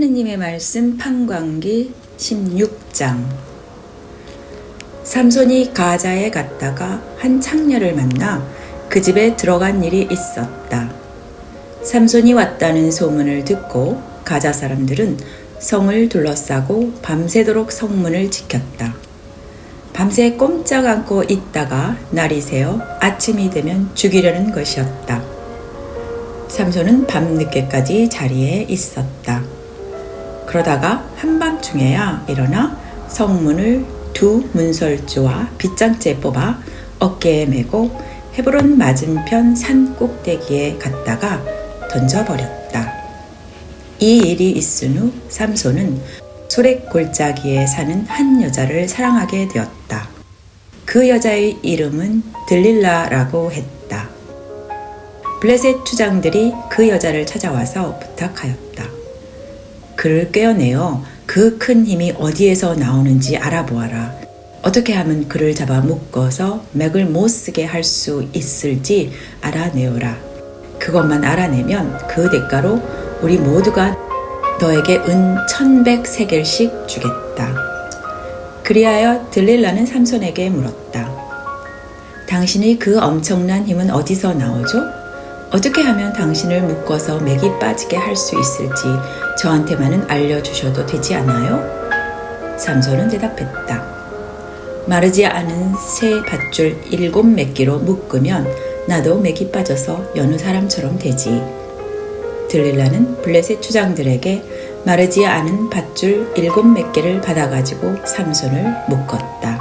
하느님의 말씀 판광기 16장. 삼손이 가자에 갔다가 한 창녀를 만나 그 집에 들어간 일이 있었다. 삼손이 왔다는 소문을 듣고 가자 사람들은 성을 둘러싸고 밤새도록 성문을 지켰다. 밤새 꼼짝 않고 있다가 날이 새어 아침이 되면 죽이려는 것이었다. 삼손은 밤늦게까지 자리에 있었다. 그러다가 한밤중에야 일어나 성문을 두 문설주와 빗장째 뽑아 어깨에 메고 헤브론 맞은편 산 꼭대기에 갔다가 던져버렸다. 이 일이 있은 후 삼손은 소렉 골짜기에 사는 한 여자를 사랑하게 되었다. 그 여자의 이름은 들릴라라고 했다. 블레셋 추장들이 그 여자를 찾아와서 부탁하였다. 그를 꿰어내어 그 큰 힘이 어디에서 나오는지 알아보아라. 어떻게 하면 그를 잡아 묶어서 맥을 못 쓰게 할 수 있을지 알아내어라. 그것만 알아내면 그 대가로 우리 모두가 너에게 은 1100세겔씩 주겠다. 그리하여 들릴라는 삼손에게 물었다. 당신의 그 엄청난 힘은 어디서 나오죠? 어떻게 하면 당신을 묶어서 맥이 빠지게 할 수 있을지 저한테만은 알려주셔도 되지 않아요? 삼손은 대답했다. 마르지 않은 새 밧줄 7매끼로 묶으면 나도 맥이 빠져서 여느 사람처럼 되지. 들릴라는 블레셋 추장들에게 마르지 않은 밧줄 7매끼를 받아가지고 삼손을 묶었다.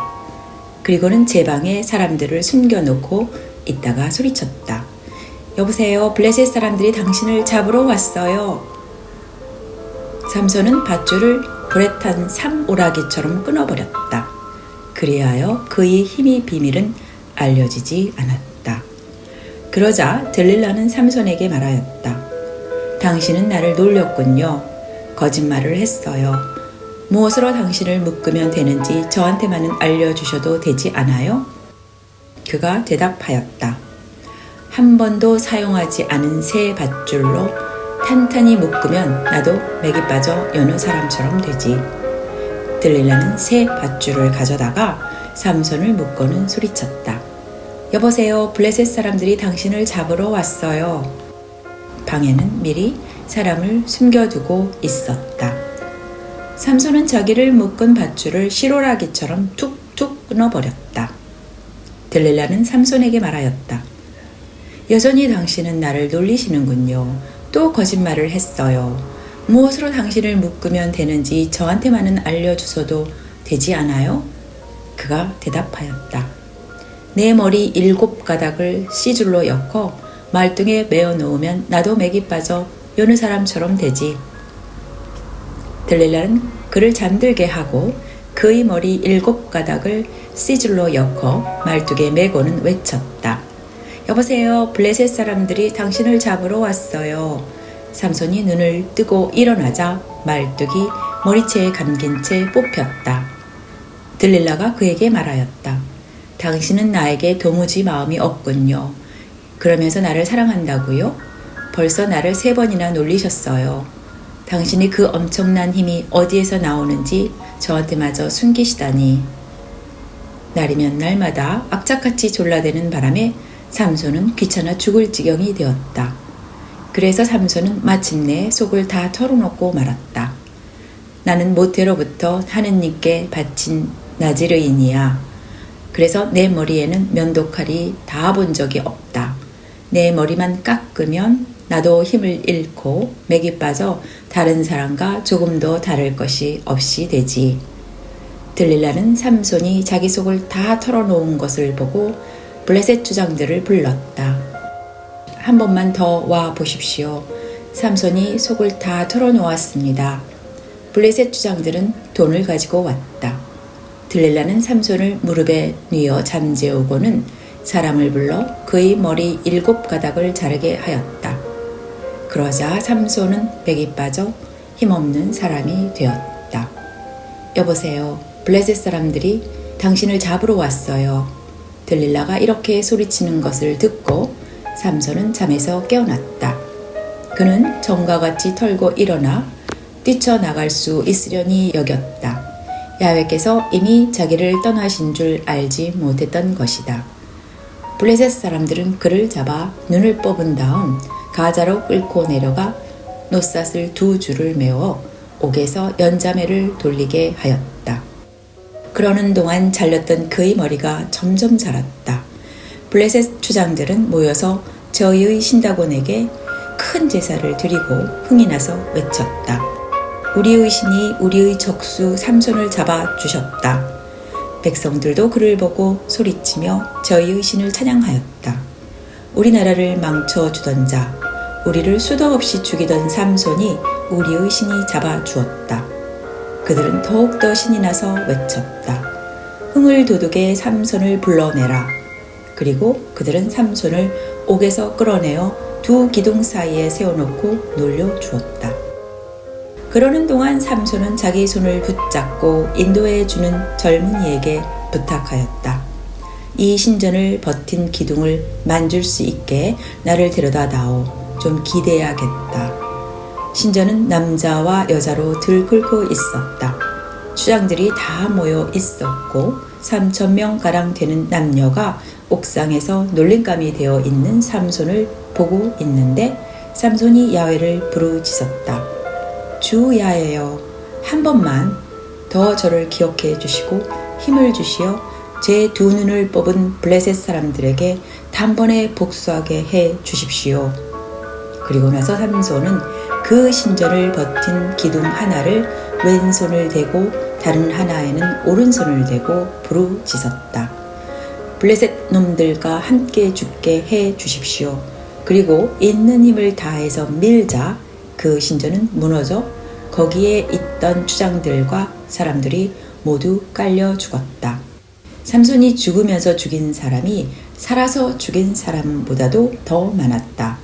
그리고는 제 방에 사람들을 숨겨놓고 있다가 소리쳤다. 여보세요, 블레셋 사람들이 당신을 잡으러 왔어요. 삼손은 밧줄을 불에 탄 삼오라기처럼 끊어버렸다. 그리하여 그의 힘의 비밀은 알려지지 않았다. 그러자 들릴라는 삼손에게 말하였다. 당신은 나를 놀렸군요. 거짓말을 했어요. 무엇으로 당신을 묶으면 되는지 저한테만은 알려주셔도 되지 않아요? 그가 대답하였다. 한 번도 사용하지 않은 새 밧줄로 탄탄히 묶으면 나도 맥이 빠져 여느 사람처럼 되지. 들릴라는 새 밧줄을 가져다가 삼손을 묶고는 소리쳤다. 여보세요, 블레셋 사람들이 당신을 잡으러 왔어요. 방에는 미리 사람을 숨겨두고 있었다. 삼손은 자기를 묶은 밧줄을 시로라기처럼 툭툭 끊어버렸다. 들릴라는 삼손에게 말하였다. 여전히 당신은 나를 놀리시는군요. 또 거짓말을 했어요. 무엇으로 당신을 묶으면 되는지 저한테만은 알려주셔도 되지 않아요? 그가 대답하였다. 내 머리 7가닥을 씨줄로 엮어 말등에 메어 놓으면 나도 맥이 빠져 여느 사람처럼 되지. 들릴라는 그를 잠들게 하고 그의 머리 7가닥을 씨줄로 엮어 말뚝에 메고는 외쳤다. 여보세요, 블레셋 사람들이 당신을 잡으러 왔어요. 삼손이 눈을 뜨고 일어나자 말뚝이 머리채에 감긴 채 뽑혔다. 들릴라가 그에게 말하였다. 당신은 나에게 도무지 마음이 없군요. 그러면서 나를 사랑한다고요? 벌써 나를 3번이나 놀리셨어요. 당신이 그 엄청난 힘이 어디에서 나오는지 저한테마저 숨기시다니. 날이면 날마다 악착같이 졸라대는 바람에 삼손은 귀찮아 죽을 지경이 되었다. 그래서 삼손은 마침내 속을 다 털어놓고 말았다. 나는 모태로부터 하느님께 바친 나지르인이야. 그래서 내 머리에는 면도칼이 닿아본 적이 없다. 내 머리만 깎으면 나도 힘을 잃고 맥이 빠져 다른 사람과 조금도 다를 것이 없이 되지. 들릴라는 삼손이 자기 속을 다 털어놓은 것을 보고 블레셋 추장들을 불렀다. 한 번만 더 와 보십시오. 삼손이 속을 다 털어놓았습니다. 블레셋 추장들은 돈을 가지고 왔다. 들릴라는 삼손을 무릎에 뉘어 잠재우고는 사람을 불러 그의 머리 7가닥을 자르게 하였다. 그러자 삼손은 맥이 빠져 힘없는 사람이 되었다. 여보세요, 블레셋 사람들이 당신을 잡으러 왔어요. 들릴라가 이렇게 소리치는 것을 듣고 삼손은 잠에서 깨어났다. 그는 정과 같이 털고 일어나 뛰쳐나갈 수 있으려니 여겼다. 야훼께서 이미 자기를 떠나신 줄 알지 못했던 것이다. 블레셋 사람들은 그를 잡아 눈을 뽑은 다음 가자로 끌고 내려가 노삿을 2줄을 메워 옥에서 연자매를 돌리게 하였다. 그러는 동안 잘렸던 그의 머리가 점점 자랐다. 블레셋 추장들은 모여서 저희의 신다곤에게 큰 제사를 드리고 흥이 나서 외쳤다. 우리의 신이 우리의 적수 삼손을 잡아 주셨다. 백성들도 그를 보고 소리치며 저희의 신을 찬양하였다. 우리나라를 망쳐주던 자, 우리를 수도 없이 죽이던 삼손이 우리의 신이 잡아 주었다. 그들은 더욱더 신이 나서 외쳤다. 흥을 돋우게 삼손을 불러내라. 그리고 그들은 삼손을 옥에서 끌어내어 2 기둥 사이에 세워놓고 놀려주었다. 그러는 동안 삼손은 자기 손을 붙잡고 인도해 주는 젊은이에게 부탁하였다. 이 신전을 버틴 기둥을 만질 수 있게 나를 데려다 다오. 좀 기대야겠다. 신전은 남자와 여자로 들끓고 있었다. 추장들이 다 모여 있었고 3,000명가량 되는 남녀가 옥상에서 놀림감이 되어 있는 삼손을 보고 있는데 삼손이 야훼를 부르짖었다. 주 야훼여, 한 번만 더 저를 기억해 주시고 힘을 주시어 제 2 눈을 뽑은 블레셋 사람들에게 단번에 복수하게 해 주십시오. 그리고 나서 삼손은 그 신전을 버틴 기둥 하나를 왼손을 대고 다른 하나에는 오른손을 대고 부르짖었다. 블레셋 놈들과 함께 죽게 해 주십시오. 그리고 있는 힘을 다해서 밀자 그 신전은 무너져 거기에 있던 추장들과 사람들이 모두 깔려 죽었다. 삼손이 죽으면서 죽인 사람이 살아서 죽인 사람보다도 더 많았다.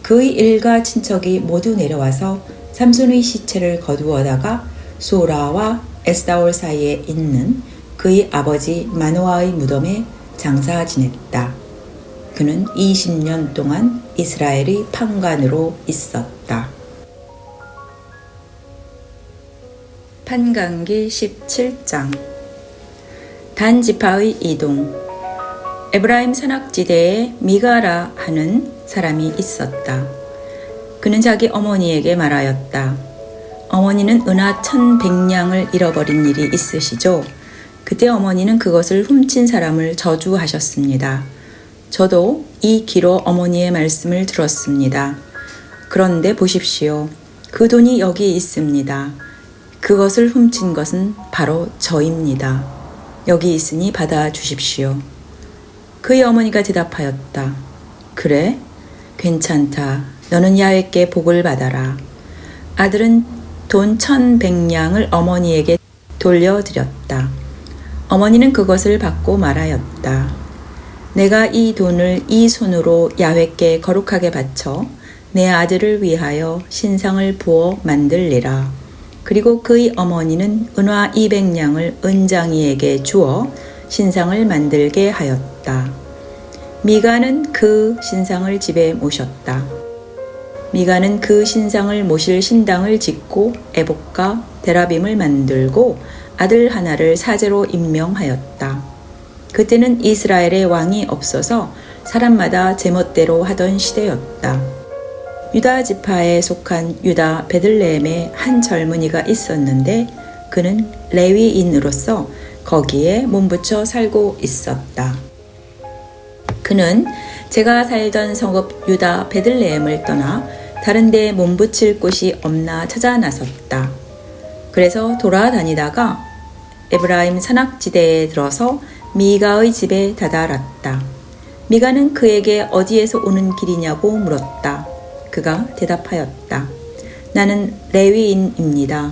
그의 일가 친척이 모두 내려와서 삼손의 시체를 거두어다가 소라와 에스다올 사이에 있는 그의 아버지 마노아의 무덤에 장사 지냈다. 그는 20년 동안 이스라엘의 판관으로 있었다. 판관기 17장. 단 지파의 이동. 에브라임 산악지대에 미가라 하는 사람이 있었다. 그는 자기 어머니에게 말하였다. 어머니는 은하 1,100냥을 잃어버린 일이 있으시죠? 그때 어머니는 그것을 훔친 사람을 저주하셨습니다. 저도 이 귀로 어머니의 말씀을 들었습니다. 그런데 보십시오. 그 돈이 여기 있습니다. 그것을 훔친 것은 바로 저입니다. 여기 있으니 받아 주십시오. 그의 어머니가 대답하였다. 그래? 괜찮다. 너는 야훼께 복을 받아라. 아들은 돈 1,100냥을 어머니에게 돌려드렸다. 어머니는 그것을 받고 말하였다. 내가 이 돈을 이 손으로 야훼께 거룩하게 바쳐 내 아들을 위하여 신상을 부어 만들리라. 그리고 그의 어머니는 은화 200냥을 은장이에게 주어 신상을 만들게 하였다. 미가는 그 신상을 집에 모셨다. 미가는 그 신상을 모실 신당을 짓고 에봇과 데라빔을 만들고 아들 하나를 사제로 임명하였다. 그때는 이스라엘에 왕이 없어서 사람마다 제멋대로 하던 시대였다. 유다 지파에 속한 유다 베들레헴에 한 젊은이가 있었는데 그는 레위인으로서 거기에 몸붙여 살고 있었다. 그는 제가 살던 성읍 유다 베들레헴을 떠나 다른 데 몸붙일 곳이 없나 찾아 나섰다. 그래서 돌아다니다가 에브라임 산악지대에 들어서 미가의 집에 다다랐다. 미가는 그에게 어디에서 오는 길이냐고 물었다. 그가 대답하였다. 나는 레위인입니다.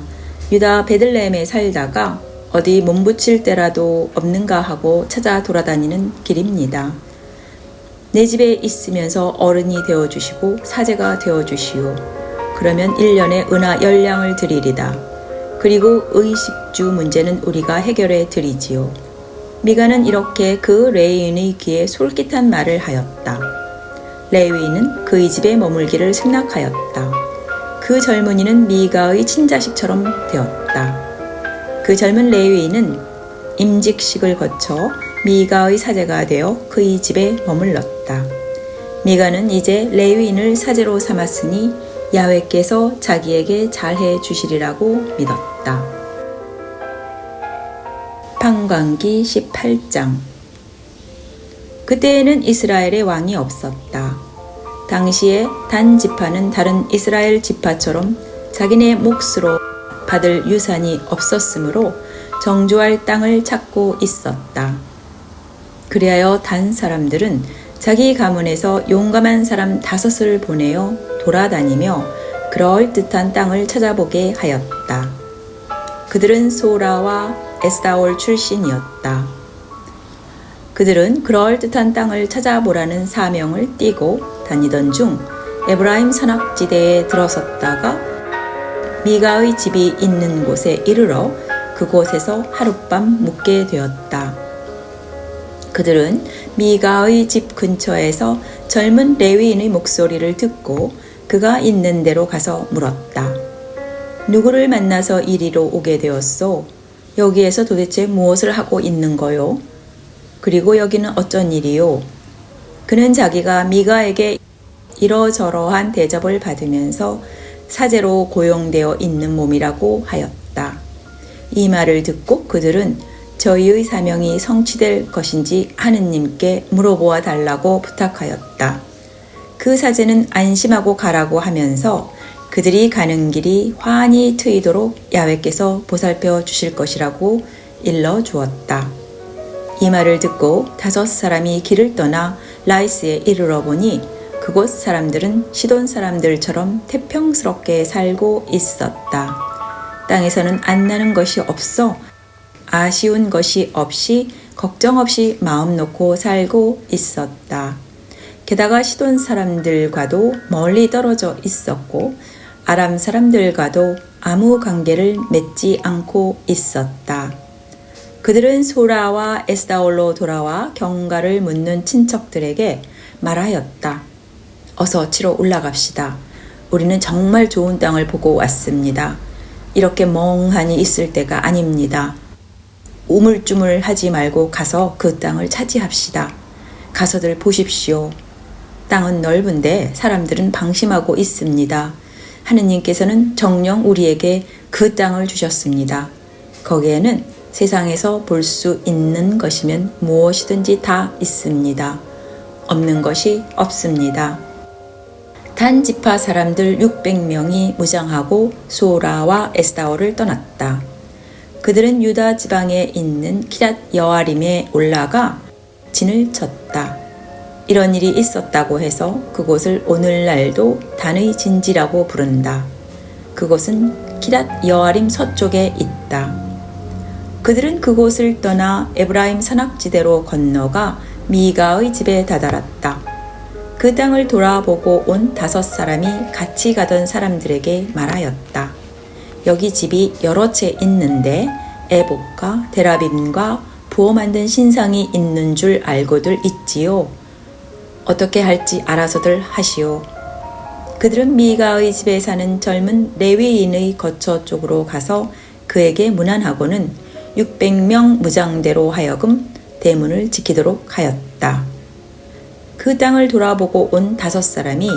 유다 베들레헴에 살다가 어디 몸붙일 때라도 없는가 하고 찾아 돌아다니는 길입니다. 내 집에 있으면서 어른이 되어주시고 사제가 되어주시오. 그러면 1년에 은하 10냥을 드리리다. 그리고 의식주 문제는 우리가 해결해 드리지요. 미가는 이렇게 그 레위인의 귀에 솔깃한 말을 하였다. 레위인은 그의 집에 머물기를 승낙하였다. 그 젊은이는 미가의 친자식처럼 되었다. 그 젊은 레위인은 임직식을 거쳐 미가의 사제가 되어 그의 집에 머물렀다. 미가는 이제 레위인을 사제로 삼았으니 야훼께서 자기에게 잘해 주시리라고 믿었다. 방광기 18장. 그때에는 이스라엘에 왕이 없었다. 당시에 단 지파는 다른 이스라엘 지파처럼 자기네 몫으로 받을 유산이 없었으므로 정주할 땅을 찾고 있었다. 그리하여 단 사람들은 자기 가문에서 용감한 사람 5을 보내어 돌아다니며 그럴듯한 땅을 찾아보게 하였다. 그들은 소라와 에스다올 출신이었다. 그들은 그럴듯한 땅을 찾아보라는 사명을 띠고 다니던 중 에브라임 산악지대에 들어섰다가 미가의 집이 있는 곳에 이르러 그곳에서 하룻밤 묵게 되었다. 그들은 미가의 집 근처에서 젊은 레위인의 목소리를 듣고 그가 있는 데로 가서 물었다. 누구를 만나서 이리로 오게 되었소? 여기에서 도대체 무엇을 하고 있는 거요? 그리고 여기는 어쩐 일이요? 그는 자기가 미가에게 이러저러한 대접을 받으면서 사제로 고용되어 있는 몸이라고 하였다. 이 말을 듣고 그들은 저희의 사명이 성취될 것인지 하느님께 물어보아 달라고 부탁하였다. 그 사제는 안심하고 가라고 하면서 그들이 가는 길이 환히 트이도록 야훼께서 보살펴 주실 것이라고 일러 주었다. 이 말을 듣고 5사람이 길을 떠나 라이스에 이르러 보니 그곳 사람들은 시돈 사람들처럼 태평스럽게 살고 있었다. 땅에서는 안 나는 것이 없어 아쉬운 것이 없이 걱정 없이 마음 놓고 살고 있었다. 게다가 시돈 사람들과도 멀리 떨어져 있었고 아람 사람들과도 아무 관계를 맺지 않고 있었다. 그들은 소라와 에스다올로 돌아와 경과를 묻는 친척들에게 말하였다. 어서 치러 올라갑시다. 우리는 정말 좋은 땅을 보고 왔습니다. 이렇게 멍하니 있을 때가 아닙니다. 우물쭈물하지 말고 가서 그 땅을 차지합시다. 가서들 보십시오. 땅은 넓은데 사람들은 방심하고 있습니다. 하느님께서는 정녕 우리에게 그 땅을 주셨습니다. 거기에는 세상에서 볼 수 있는 것이면 무엇이든지 다 있습니다. 없는 것이 없습니다. 단 지파 사람들 600명이 무장하고 소라와 에스다올을 떠났다. 그들은 유다 지방에 있는 키랏 여아림에 올라가 진을 쳤다. 이런 일이 있었다고 해서 그곳을 오늘날도 단의 진지라고 부른다. 그곳은 키랏 여아림 서쪽에 있다. 그들은 그곳을 떠나 에브라임 산악지대로 건너가 미가의 집에 다다랐다. 그 땅을 돌아보고 온 5사람이 같이 가던 사람들에게 말하였다. 여기 집이 여러 채 있는데 에봇과 데라빔과 부어 만든 신상이 있는 줄 알고들 있지요. 어떻게 할지 알아서들 하시오. 그들은 미가의 집에 사는 젊은 레위인의 거처 쪽으로 가서 그에게 문안하고는 600명 무장대로 하여금 대문을 지키도록 하였다. 그 땅을 돌아보고 온 5사람이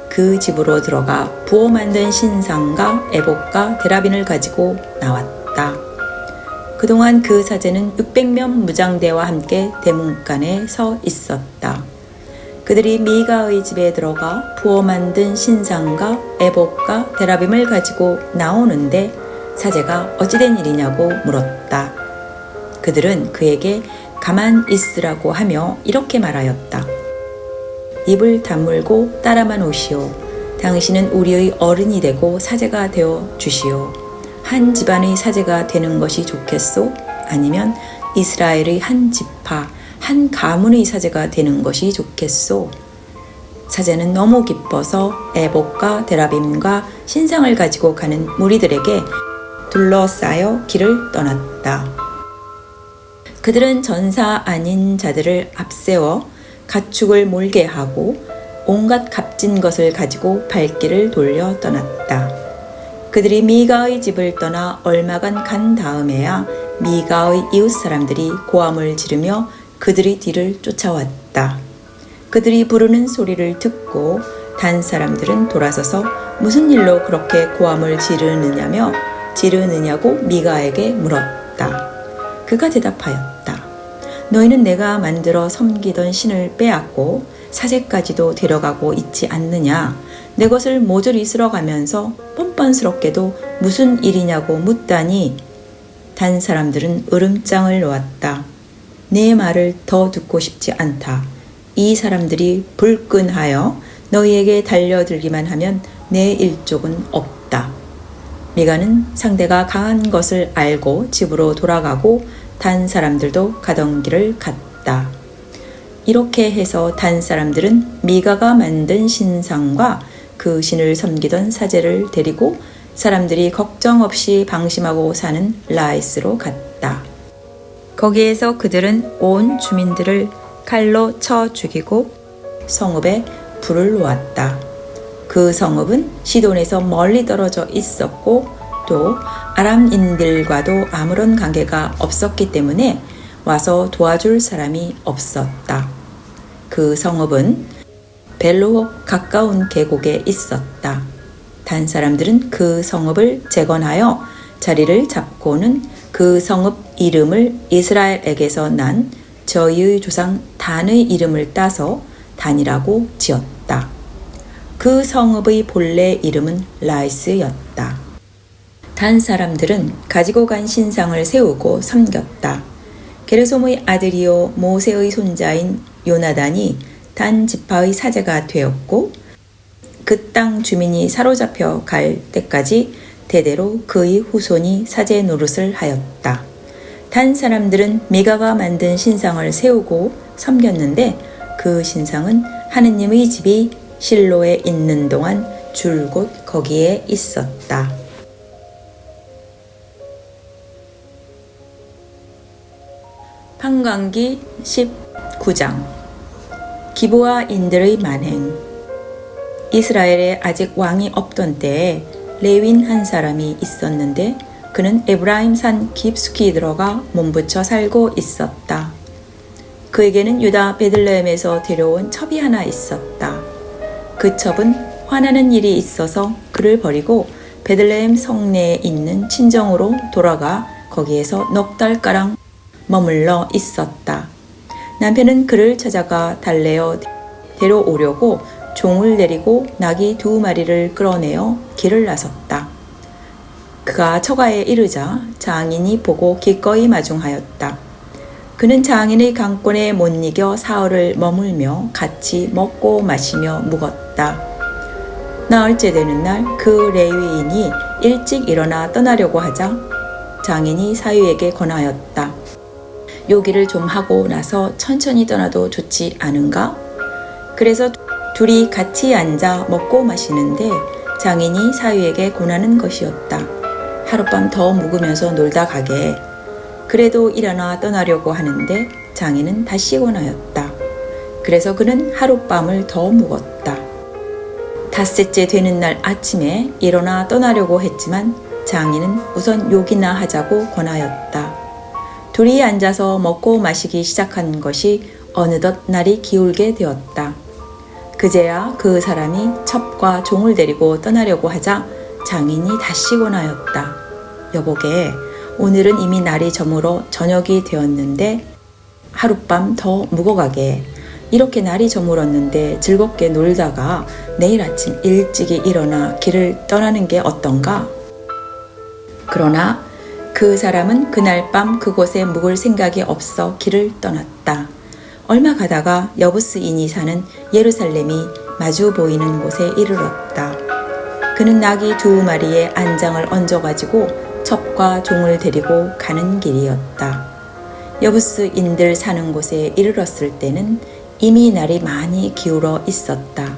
그 집으로 들어가 부어 만든 신상과 에봇과 데라빈을 가지고 나왔다. 그동안 그 사제는 600명 무장대와 함께 대문간에 서 있었다. 그들이 미가의 집에 들어가 부어 만든 신상과 에봇과 데라빔을 가지고 나오는데 사제가 어찌된 일이냐고 물었다. 그들은 그에게 가만 있으라고 하며 이렇게 말하였다. 입을 다물고 따라만 오시오. 당신은 우리의 어른이 되고 사제가 되어 주시오. 한 집안의 사제가 되는 것이 좋겠소? 아니면 이스라엘의 한 지파, 한 가문의 사제가 되는 것이 좋겠소? 사제는 너무 기뻐서 에봇과 데라빔과 신상을 가지고 가는 무리들에게 둘러싸여 길을 떠났다. 그들은 전사 아닌 자들을 앞세워 가축을 몰게 하고 온갖 값진 것을 가지고 발길을 돌려 떠났다. 그들이 미가의 집을 떠나 얼마간 간 다음에야 미가의 이웃 사람들이 고함을 지르며 그들이 뒤를 쫓아왔다. 그들이 부르는 소리를 듣고 단 사람들은 돌아서서 무슨 일로 그렇게 고함을 지르느냐고 미가에게 물었다. 그가 대답하였다. 너희는 내가 만들어 섬기던 신을 빼앗고 사제까지도 데려가고 있지 않느냐? 내 것을 모조리 쓸어가면서 뻔뻔스럽게도 무슨 일이냐고 묻다니 단 사람들은 으름장을 놓았다. 내 말을 더 듣고 싶지 않다. 이 사람들이 불끈하여 너희에게 달려들기만 하면 내 일족은 없다. 미가는 상대가 강한 것을 알고 집으로 돌아가고 단 사람들도 가던 길을 갔다. 이렇게 해서 단 사람들은 미가가 만든 신상과 그 신을 섬기던 사제를 데리고 사람들이 걱정 없이 방심하고 사는 라이스로 갔다. 거기에서 그들은 온 주민들을 칼로 쳐 죽이고 성읍에 불을 놓았다. 그 성읍은 시돈에서 멀리 떨어져 있었고 또 아람인들과도 아무런 관계가 없었기 때문에 와서 도와줄 사람이 없었다. 그 성읍은 벨로 가까운 계곡에 있었다. 단 사람들은 그 성읍을 재건하여 자리를 잡고는 그 성읍 이름을 이스라엘에게서 난 저희의 조상 단의 이름을 따서 단이라고 지었다. 그 성읍의 본래 이름은 라이스였다. 단 사람들은 가지고 간 신상을 세우고 섬겼다. 게르솜의 아들이요 모세의 손자인 요나단이 단 지파의 사제가 되었고 그 땅 주민이 사로잡혀 갈 때까지 대대로 그의 후손이 사제 노릇을 하였다. 단 사람들은 미가가 만든 신상을 세우고 섬겼는데 그 신상은 하느님의 집이 실로에 있는 동안 줄곧 거기에 있었다. 판관기 19장 기브아인들의 만행. 이스라엘에 아직 왕이 없던 때에 레윈 한 사람이 있었는데 그는 에브라임 산 깊숙이 들어가 몸부쳐 살고 있었다. 그에게는 유다 베들레헴에서 데려온 첩이 하나 있었다. 그 첩은 화나는 일이 있어서 그를 버리고 베들레헴 성내에 있는 친정으로 돌아가 거기에서 넉 달가량 머물러 있었다. 남편은 그를 찾아가 달래어 데려오려고 종을 내리고 나귀 2마리를 끌어내어 길을 나섰다. 그가 처가에 이르자 장인이 보고 기꺼이 마중하였다. 그는 장인의 강권에 못 이겨 사흘을 머물며 같이 먹고 마시며 묵었다. 나흘째 되는 날 그 레위인이 일찍 일어나 떠나려고 하자 장인이 사위에게 권하였다. 요기를 좀 하고 나서 천천히 떠나도 좋지 않은가? 그래서 둘이 같이 앉아 먹고 마시는데 장인이 사위에게 권하는 것이었다. 하룻밤 더 묵으면서 놀다 가게. 그래도 일어나 떠나려고 하는데 장인은 다시 권하였다. 그래서 그는 하룻밤을 더 묵었다. 닷새째 되는 날 아침에 일어나 떠나려고 했지만 장인은 우선 욕이나 하자고 권하였다. 둘이 앉아서 먹고 마시기 시작한 것이 어느덧 날이 기울게 되었다. 그제야 그 사람이 첩과 종을 데리고 떠나려고 하자 장인이 다시 권하였다. 여보게, 오늘은 이미 날이 저물어 저녁이 되었는데 하룻밤 더 묵어가게. 이렇게 날이 저물었는데 즐겁게 놀다가 내일 아침 일찍이 일어나 길을 떠나는 게 어떤가? 그러나 그 사람은 그날 밤 그곳에 묵을 생각이 없어 길을 떠났다. 얼마 가다가 여부스인이 사는 예루살렘이 마주 보이는 곳에 이르렀다. 그는 나귀 2마리에 안장을 얹어가지고 첩과 종을 데리고 가는 길이었다. 여부스인들 사는 곳에 이르렀을 때는 이미 날이 많이 기울어 있었다.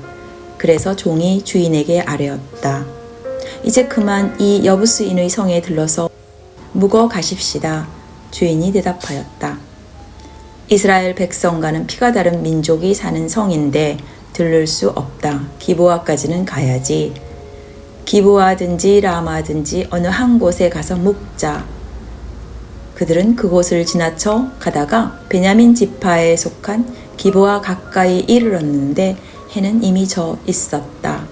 그래서 종이 주인에게 아뢰었다. 이제 그만 이 여부스인의 성에 들러서 묵어 가십시다. 주인이 대답하였다. 이스라엘 백성과는 피가 다른 민족이 사는 성인데 들를 수 없다. 기브아까지는 가야지. 기브아든지 라마든지 어느 한 곳에 가서 묵자. 그들은 그곳을 지나쳐 가다가 베냐민 지파에 속한 기브아 가까이 이르렀는데 해는 이미 져 있었다.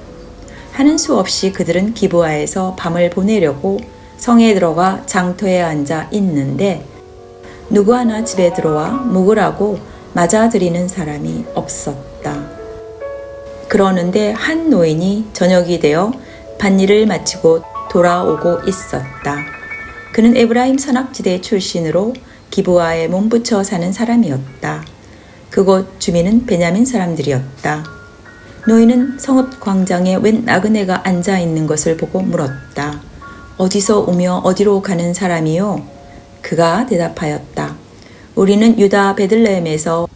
하는 수 없이 그들은 기브아에서 밤을 보내려고 성에 들어가 장터에 앉아 있는데 누구 하나 집에 들어와 묵으라고 맞아들이는 사람이 없었다. 그러는데 한 노인이 저녁이 되어 밭일을 마치고 돌아오고 있었다. 그는 에브라임 산악지대 출신으로 기브아에 몸붙여 사는 사람이었다. 그곳 주민은 베냐민 사람들이었다. 노인은 성읍 광장에 웬 나그네가 앉아 있는 것을 보고 물었다. 어디서 오며 어디로 가는 사람이요? 그가 대답하였다. 우리는 유다 베들레헴에서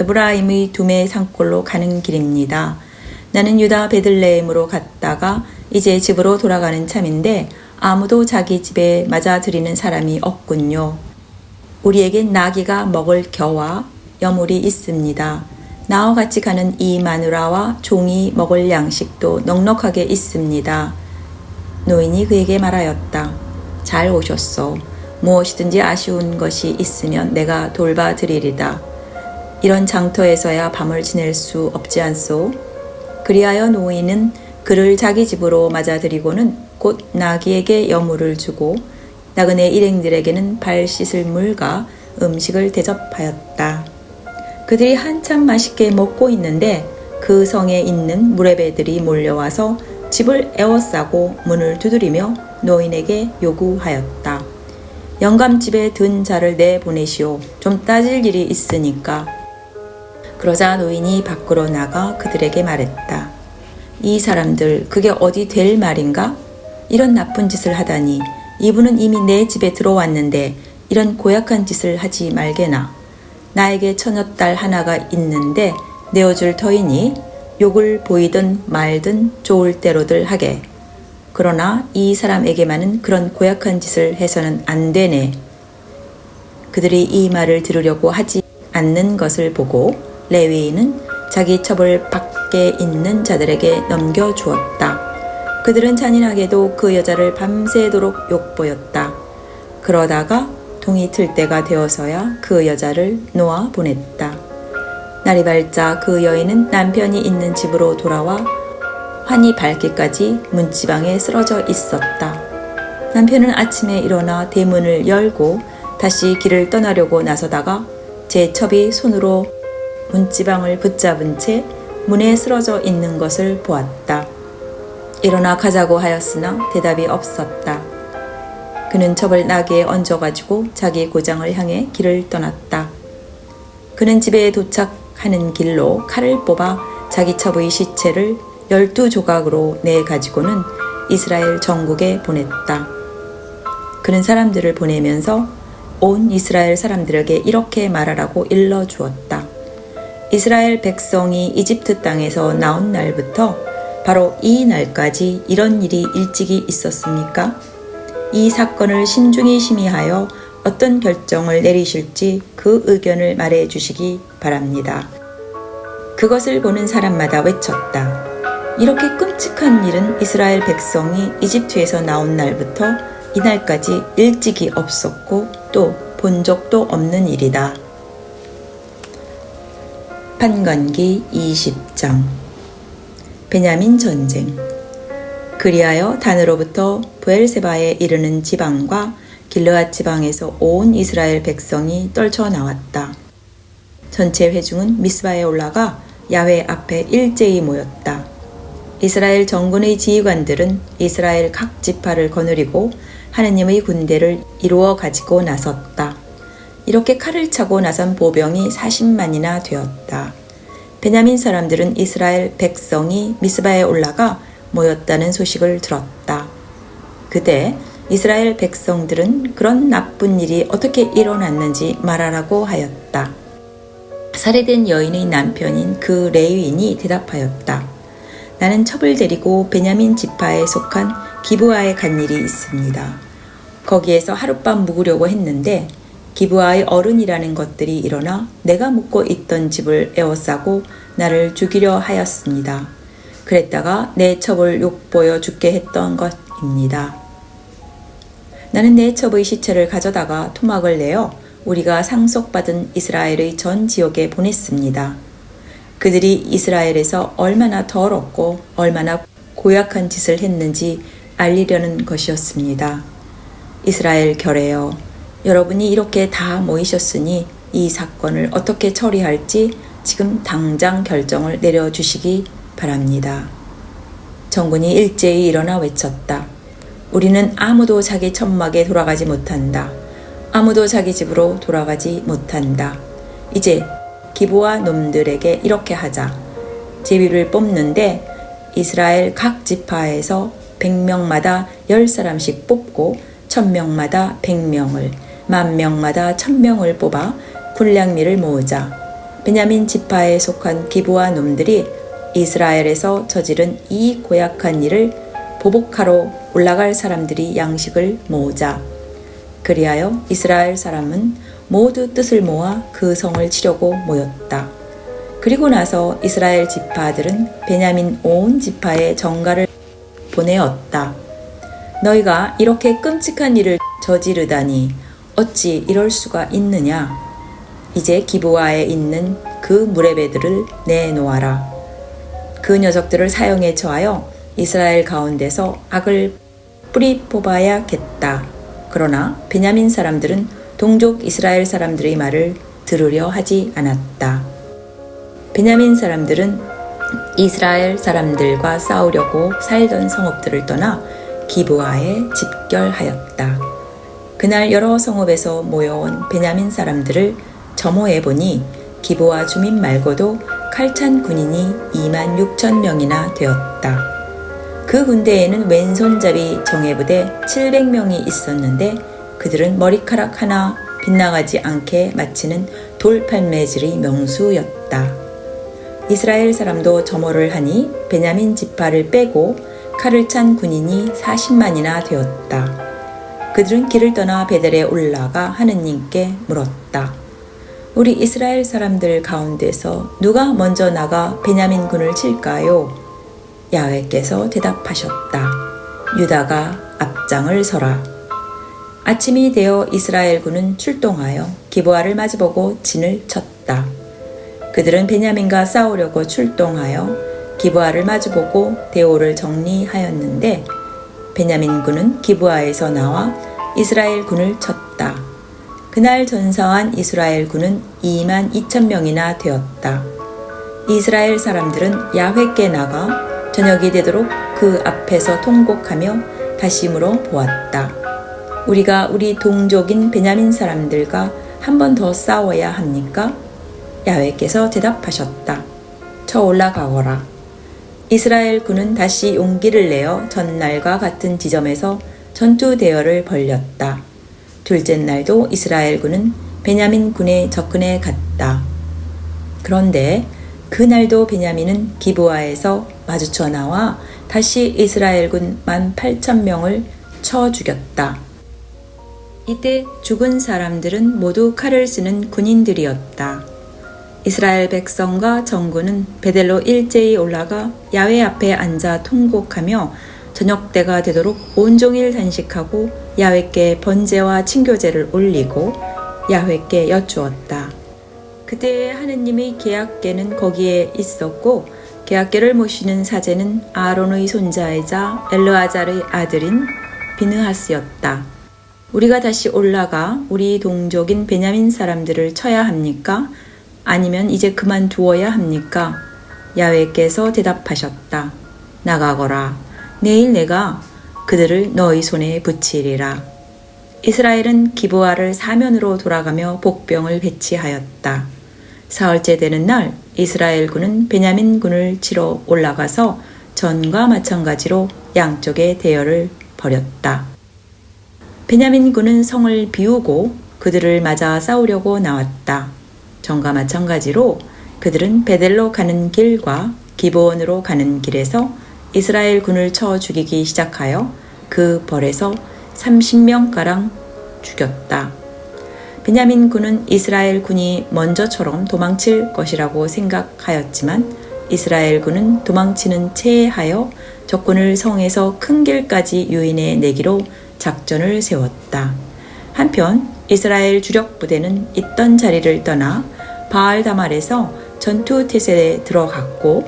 에브라임의 두메 산골로 가는 길입니다. 나는 유다 베들레헴으로 갔다가 이제 집으로 돌아가는 참인데 아무도 자기 집에 맞아들이는 사람이 없군요. 우리에겐 나귀가 먹을 겨와 여물이 있습니다. 나와 같이 가는 이 마누라와 종이 먹을 양식도 넉넉하게 있습니다. 노인이 그에게 말하였다. 잘 오셨소. 무엇이든지 아쉬운 것이 있으면 내가 돌봐드리리다. 이런 장터에서야 밤을 지낼 수 없지 않소? 그리하여 노인은 그를 자기 집으로 맞아들이고는 곧 나귀에게 여물을 주고 나그네 일행들에게는 발 씻을 물과 음식을 대접하였다. 그들이 한참 맛있게 먹고 있는데 그 성에 있는 무레배들이 몰려와서 집을 에워싸고 문을 두드리며 노인에게 요구하였다. 영감집에 든 자를 내보내시오. 좀 따질 일이 있으니까. 그러자 노인이 밖으로 나가 그들에게 말했다. 이 사람들 그게 어디 될 말인가? 이런 나쁜 짓을 하다니 이분은 이미 내 집에 들어왔는데 이런 고약한 짓을 하지 말게나. 나에게 처녀딸 하나가 있는데 내어줄 터이니 욕을 보이든 말든 좋을 대로들 하게. 그러나 이 사람에게만은 그런 고약한 짓을 해서는 안 되네. 그들이 이 말을 들으려고 하지 않는 것을 보고 레위인은 자기 첩을 밖에 있는 자들에게 넘겨주었다. 그들은 잔인하게도 그 여자를 밤새도록 욕보였다. 그러다가 동이 틀 때가 되어서야 그 여자를 놓아 보냈다. 날이 밝자 그 여인은 남편이 있는 집으로 돌아와 환히 밝기까지 문지방에 쓰러져 있었다. 남편은 아침에 일어나 대문을 열고 다시 길을 떠나려고 나서다가 제 첩이 손으로 문지방을 붙잡은 채 문에 쓰러져 있는 것을 보았다. 일어나 가자고 하였으나 대답이 없었다. 그는 첩을 나귀에 얹어가지고 자기 고장을 향해 길을 떠났다. 그는 집에 도착하는 길로 칼을 뽑아 자기 첩의 시체를 12조각으로 내가지고는 이스라엘 전국에 보냈다. 그는 사람들을 보내면서 온 이스라엘 사람들에게 이렇게 말하라고 일러주었다. 이스라엘 백성이 이집트 땅에서 나온 날부터 바로 이 날까지 이런 일이 일찍이 있었습니까? 이 사건을 신중히 심의하여 어떤 결정을 내리실지 그 의견을 말해 주시기 바랍니다. 그것을 보는 사람마다 외쳤다. 이렇게 끔찍한 일은 이스라엘 백성이 이집트에서 나온 날부터 이날까지 일찍이 없었고 또 본 적도 없는 일이다. 판관기 20장 베냐민 전쟁. 그리하여 단으로부터 브엘세바에 이르는 지방과 길르앗 지방에서 온 이스라엘 백성이 떨쳐 나왔다. 전체 회중은 미스바에 올라가 야훼 앞에 일제히 모였다. 이스라엘 정군의 지휘관들은 이스라엘 각 지파를 거느리고 하느님의 군대를 이루어 가지고 나섰다. 이렇게 칼을 차고 나선 보병이 40만이나 되었다. 베냐민 사람들은 이스라엘 백성이 미스바에 올라가 모였다는 소식을 들었다. 그때 이스라엘 백성들은 그런 나쁜 일이 어떻게 일어났는지 말하라고 하였다. 살해된 여인의 남편인 그 레위인이 대답하였다. 나는 첩을 데리고 베냐민 지파에 속한 기브아에 간 일이 있습니다. 거기에서 하룻밤 묵으려고 했는데 기브아의 어른이라는 것들이 일어나 내가 묵고 있던 집을 에워싸고 나를 죽이려 하였습니다. 그랬다가 내 첩을 욕보여 죽게 했던 것입니다. 나는 내 첩의 시체를 가져다가 토막을 내어 우리가 상속받은 이스라엘의 전 지역에 보냈습니다. 그들이 이스라엘에서 얼마나 더럽고 얼마나 고약한 짓을 했는지 알리려는 것이었습니다. 이스라엘 결례여, 여러분이 이렇게 다 모이셨으니 이 사건을 어떻게 처리할지 지금 당장 결정을 내려주시기 바랍니다. 정군이 일제히 일어나 외쳤다. 우리는 아무도 자기 천막에 돌아가지 못한다. 아무도 자기 집으로 돌아가지 못한다. 이제 기브아 놈들에게 이렇게 하자. 제비를 뽑는데 이스라엘 각 지파에서 100명마다 10사람씩 뽑고 1000명마다 100명을, 10,000명마다 1000명을 뽑아 군량미를 모으자. 베냐민 지파에 속한 기브아 놈들이 이스라엘에서 저지른 이 고약한 일을 보복하러 올라갈 사람들이 양식을 모으자. 그리하여 이스라엘 사람은 모두 뜻을 모아 그 성을 치려고 모였다. 그리고 나서 이스라엘 지파들은 베냐민 온 지파에 전가를 보내었다. 너희가 이렇게 끔찍한 일을 저지르다니 어찌 이럴 수가 있느냐. 이제 기브아에 있는 그 무레배들을 내놓아라. 그 녀석들을 사형에 처하여 이스라엘 가운데서 악을 뿌리 뽑아야겠다. 그러나 베냐민 사람들은 동족 이스라엘 사람들의 말을 들으려 하지 않았다. 베냐민 사람들은 이스라엘 사람들과 싸우려고 살던 성읍들을 떠나 기브아에 집결하였다. 그날 여러 성읍에서 모여온 베냐민 사람들을 점호해 보니 기브아 주민 말고도 칼찬 군인이 26,000명이나 되었다. 그 군대에는 왼손잡이 정예부대 700명이 있었는데 그들은 머리카락 하나 빗나가지 않게 마치는 돌팔매질의 명수였다. 이스라엘 사람도 점호를 하니 베냐민 지파를 빼고 칼을 찬 군인이 40만이나 되었다. 그들은 길을 떠나 베델에 올라가 하느님께 물었다. 우리 이스라엘 사람들 가운데서 누가 먼저 나가 베냐민 군을 칠까요? 야훼께서 대답하셨다. 유다가 앞장을 서라. 아침이 되어 이스라엘 군은 출동하여 기브아를 마주보고 진을 쳤다. 그들은 베냐민과 싸우려고 출동하여 기브아를 마주보고 대오를 정리하였는데 베냐민 군은 기브아에서 나와 이스라엘 군을 쳤다. 그날 전사한 이스라엘 군은 22,000명이나 되었다. 이스라엘 사람들은 야훼께 나가 저녁이 되도록 그 앞에서 통곡하며 다시 물어 보았다. 우리가 우리 동족인 베냐민 사람들과 한 번 더 싸워야 합니까? 야훼께서 대답하셨다. 저 올라가거라. 이스라엘 군은 다시 용기를 내어 전날과 같은 지점에서 전투 대열을 벌였다. 둘째 날도 이스라엘 군은 베냐민 군에 접근해 갔다. 그런데 그날도 베냐민은 기브아에서 마주쳐 나와 다시 이스라엘 군 18,000명을 쳐 죽였다. 이때 죽은 사람들은 모두 칼을 쓰는 군인들이었다. 이스라엘 백성과 정군은 베델로 일제히 올라가 야훼 앞에 앉아 통곡하며 저녁 때가 되도록 온종일 단식하고 야훼께 번제와 친교제를 올리고 야훼께 여쭈었다. 그때 하느님의 계약궤는 거기에 있었고 계약궤를 모시는 사제는 아론의 손자이자 엘르아잘의 아들인 비느하스였다. 우리가 다시 올라가 우리 동족인 베냐민 사람들을 쳐야 합니까? 아니면 이제 그만두어야 합니까? 야훼께서 대답하셨다. 나가거라. 내일 내가 그들을 너희 손에 붙이리라. 이스라엘은 기브아를 사면으로 돌아가며 복병을 배치하였다. 사흘째 되는 날 이스라엘 군은 베냐민 군을 치러 올라가서 전과 마찬가지로 양쪽의 대열을 벌였다. 베냐민 군은 성을 비우고 그들을 맞아 싸우려고 나왔다. 전과 마찬가지로 그들은 베델로 가는 길과 기브온으로 가는 길에서 이스라엘 군을 쳐 죽이기 시작하여 그 벌에서 30명가량 죽였다. 베냐민 군은 이스라엘 군이 먼저처럼 도망칠 것이라고 생각하였지만 이스라엘 군은 도망치는 체에 하여 적군을 성에서 큰 길까지 유인해 내기로 작전을 세웠다. 한편 이스라엘 주력 부대는 있던 자리를 떠나 바알다말에서 전투 태세에 들어갔고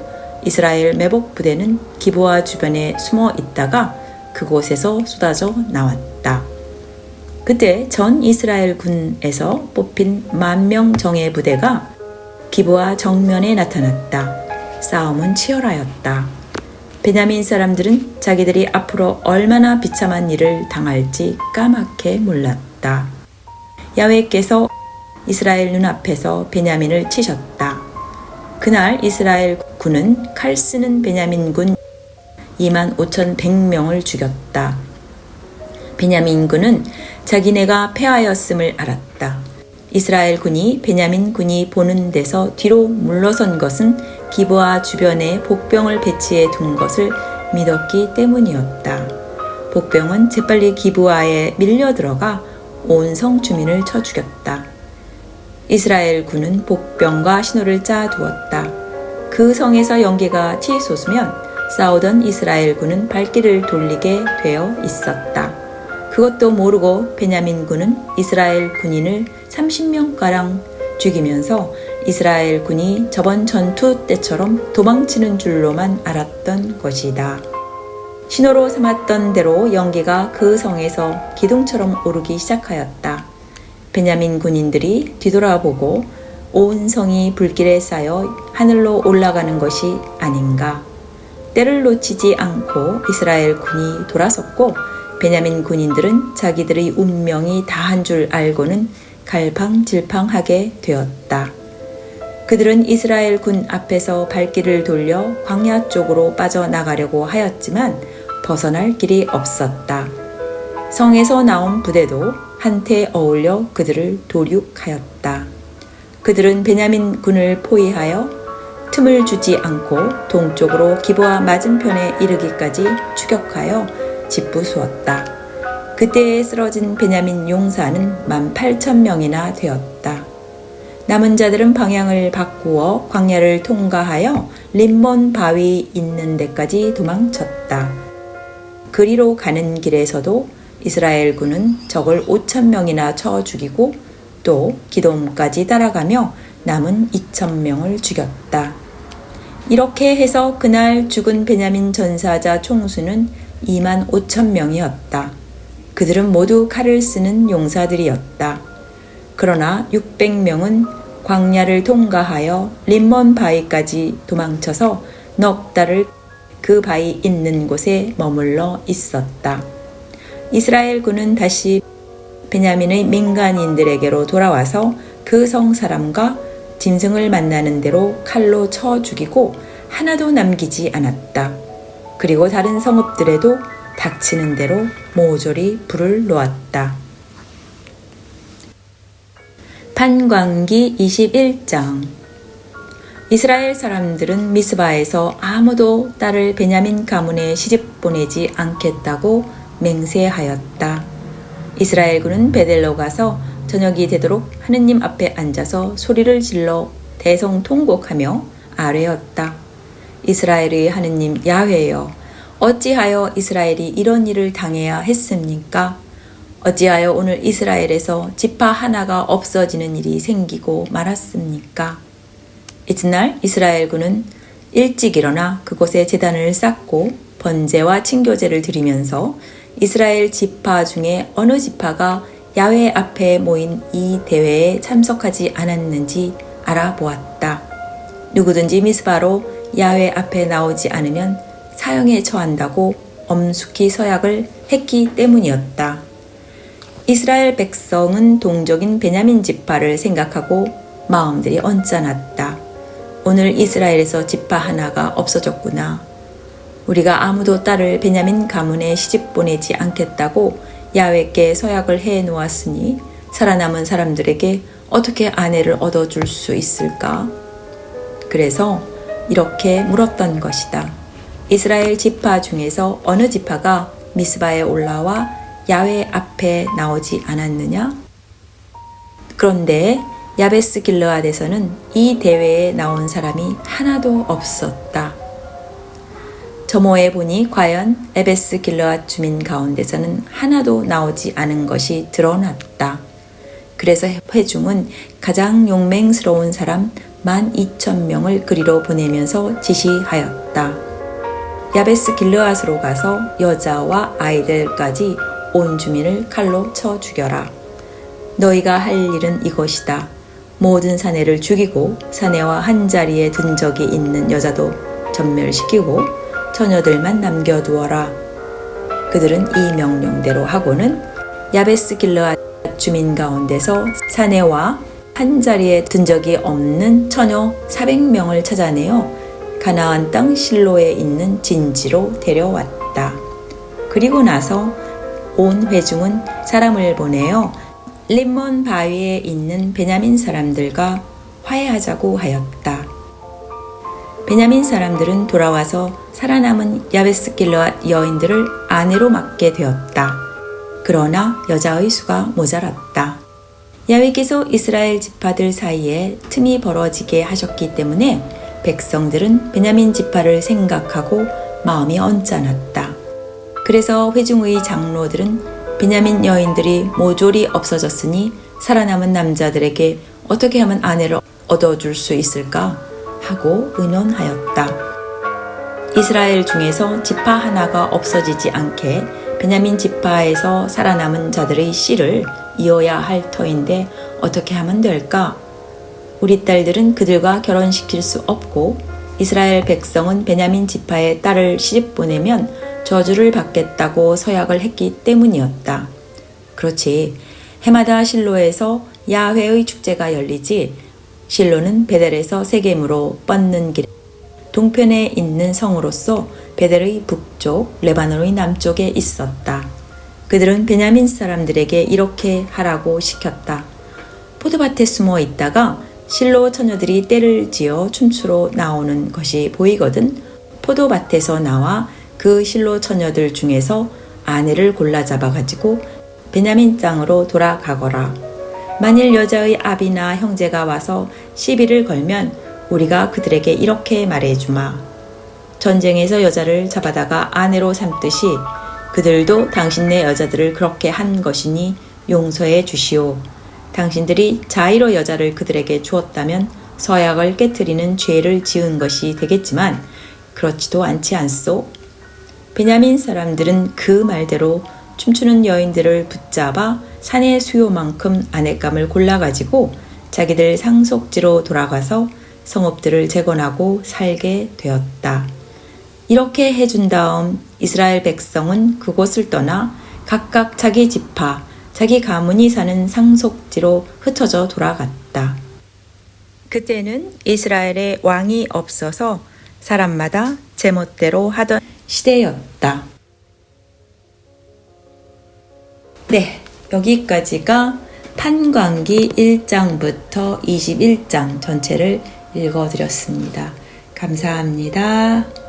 이스라엘 매복 부대는 기브아 주변에 숨어 있다가 그곳에서 쏟아져 나왔다. 그때 전 이스라엘 군에서 뽑힌 10,000명 정예 부대가 기브아 정면에 나타났다. 싸움은 치열하였다. 베냐민 사람들은 자기들이 앞으로 얼마나 비참한 일을 당할지 까맣게 몰랐다. 야훼께서 이스라엘 눈앞에서 베냐민을 치셨다. 그날 이스라엘 군은 칼 쓰는 베냐민 군 25,100명을 죽였다. 베냐민 군은 자기네가 패하였음을 알았다. 이스라엘 군이 베냐민 군이 보는 데서 뒤로 물러선 것은 기브아 주변에 복병을 배치해 둔 것을 믿었기 때문이었다. 복병은 재빨리 기브아에 밀려 들어가 온 성 주민을 쳐 죽였다. 이스라엘 군은 복병과 신호를 짜 두었다. 그 성에서 연기가 치솟으면 싸우던 이스라엘 군은 발길을 돌리게 되어 있었다. 그것도 모르고 베냐민 군은 이스라엘 군인을 30명가량 죽이면서 이스라엘 군이 저번 전투 때처럼 도망치는 줄로만 알았던 것이다. 신호로 삼았던 대로 연기가 그 성에서 기둥처럼 오르기 시작하였다. 베냐민 군인들이 뒤돌아보고 온 성이 불길에 쌓여 하늘로 올라가는 것이 아닌가. 때를 놓치지 않고 이스라엘 군이 돌아섰고 베냐민 군인들은 자기들의 운명이 다한 줄 알고는 갈팡질팡하게 되었다. 그들은 이스라엘 군 앞에서 발길을 돌려 광야 쪽으로 빠져나가려고 하였지만 벗어날 길이 없었다. 성에서 나온 부대도 한테 어울려 그들을 도륙하였다. 그들은 베냐민 군을 포위하여 틈을 주지 않고 동쪽으로 기브아 맞은편에 이르기까지 추격하여 짓부수었다. 그때에 쓰러진 베냐민 용사는 18,000명이나 되었다. 남은 자들은 방향을 바꾸어 광야를 통과하여 림몬 바위 있는 데까지 도망쳤다. 그리로 가는 길에서도 이스라엘 군은 적을 5,000명이나 쳐 죽이고 또 기돔까지 따라가며 남은 2,000명을 죽였다. 이렇게 해서 그날 죽은 베냐민 전사자 총수는 25,000명이었다. 그들은 모두 칼을 쓰는 용사들이었다. 그러나 600명은 광야를 통과하여 림몬 바위까지 도망쳐서 넉 달을 그 바위 있는 곳에 머물러 있었다. 이스라엘 군은 다시 베냐민의 민간인들에게로 돌아와서 그 성 사람과 짐승을 만나는 대로 칼로 쳐 죽이고 하나도 남기지 않았다. 그리고 다른 성읍들에도 닥치는 대로 모조리 불을 놓았다. 판광기 21장. 이스라엘 사람들은 미스바에서 아무도 딸을 베냐민 가문에 시집 보내지 않겠다고 맹세하였다. 이스라엘 군은 베델로 가서 저녁이 되도록 하느님 앞에 앉아서 소리를 질러 대성통곡하며 아뢰었다. 이스라엘의 하느님 야훼여, 어찌하여 이스라엘이 이런 일을 당해야 했습니까? 어찌하여 오늘 이스라엘에서 지파 하나가 없어지는 일이 생기고 말았습니까? 이튿날 이스라엘 군은 일찍 일어나 그곳에 제단을 쌓고 번제와 친교제를 드리면서 이스라엘 지파 중에 어느 지파가 야훼 앞에 모인 이 대회에 참석하지 않았는지 알아보았다. 누구든지 미스바로 야훼 앞에 나오지 않으면 사형에 처한다고 엄숙히 서약을 했기 때문이었다. 이스라엘 백성은 동족인 베냐민 지파를 생각하고 마음들이 언짢았다. 오늘 이스라엘에서 지파 하나가 없어졌구나. 우리가 아무도 딸을 베냐민 가문에 시집 보내지 않겠다고 야훼께 서약을 해 놓았으니 살아남은 사람들에게 어떻게 아내를 얻어줄 수 있을까? 그래서 이렇게 물었던 것이다. 이스라엘 지파 중에서 어느 지파가 미스바에 올라와 야훼 앞에 나오지 않았느냐? 그런데 야베스 길르앗에서는 이 대회에 나온 사람이 하나도 없었다. 점호해 보니 과연 야베스 길르앗 주민 가운데서는 하나도 나오지 않은 것이 드러났다. 그래서 회중은 가장 용맹스러운 사람 12,000명을 그리로 보내면서 지시하였다. 야베스 길르앗으로 가서 여자와 아이들까지 온 주민을 칼로 쳐 죽여라. 너희가 할 일은 이것이다. 모든 사내를 죽이고 사내와 한 자리에 든 적이 있는 여자도 전멸시키고 처녀들만 남겨두어라. 그들은 이 명령대로 하고는 야베스 길르앗 주민 가운데서 사내와 한 자리에 든 적이 없는 처녀 400명을 찾아내어 가나안 땅 실로에 있는 진지로 데려왔다. 그리고 나서 온 회중은 사람을 보내어 림몬 바위에 있는 베냐민 사람들과 화해하자고 하였다. 베냐민 사람들은 돌아와서 살아남은 야베스 길르앗 여인들을 아내로 맡게 되었다. 그러나 여자의 수가 모자랐다. 야훼께서 이스라엘 지파들 사이에 틈이 벌어지게 하셨기 때문에 백성들은 베냐민 지파를 생각하고 마음이 언짢았다. 그래서 회중의 장로들은 베냐민 여인들이 모조리 없어졌으니 살아남은 남자들에게 어떻게 하면 아내를 얻어줄 수 있을까 하고 의논하였다. 이스라엘 중에서 지파 하나가 없어지지 않게 베냐민 지파에서 살아남은 자들의 씨를 이어야 할 터인데 어떻게 하면 될까? 우리 딸들은 그들과 결혼시킬 수 없고 이스라엘 백성은 베냐민 지파에 딸을 시집 보내면 저주를 받겠다고 서약을 했기 때문이었다. 그렇지. 해마다 실로에서 야훼의 축제가 열리지 실로는 베델에서 세겜으로 뻗는 길 동편에 있는 성으로서 베델의 북쪽, 레바논의 남쪽에 있었다. 그들은 베냐민 사람들에게 이렇게 하라고 시켰다. 포도밭에 숨어 있다가 실로 처녀들이 떼를 지어 춤추러 나오는 것이 보이거든 포도밭에서 나와 그 실로 처녀들 중에서 아내를 골라 잡아가지고 베냐민 땅으로 돌아가거라. 만일 여자의 아비나 형제가 와서 시비를 걸면 우리가 그들에게 이렇게 말해주마. 전쟁에서 여자를 잡아다가 아내로 삼듯이 그들도 당신네 여자들을 그렇게 한 것이니 용서해 주시오. 당신들이 자의로 여자를 그들에게 주었다면 서약을 깨트리는 죄를 지은 것이 되겠지만 그렇지도 않지 않소? 베냐민 사람들은 그 말대로 춤추는 여인들을 붙잡아 사내 수요만큼 아내감을 골라가지고 자기들 상속지로 돌아가서 성읍들을 재건하고 살게 되었다. 이렇게 해준 다음 이스라엘 백성은 그곳을 떠나 각각 자기 지파, 자기 가문이 사는 상속지로 흩어져 돌아갔다. 그때는 이스라엘에 왕이 없어서 사람마다 제멋대로 하던 시대였다. 네, 여기까지가 판관기 1장부터 21장 전체를 읽어드렸습니다. 감사합니다.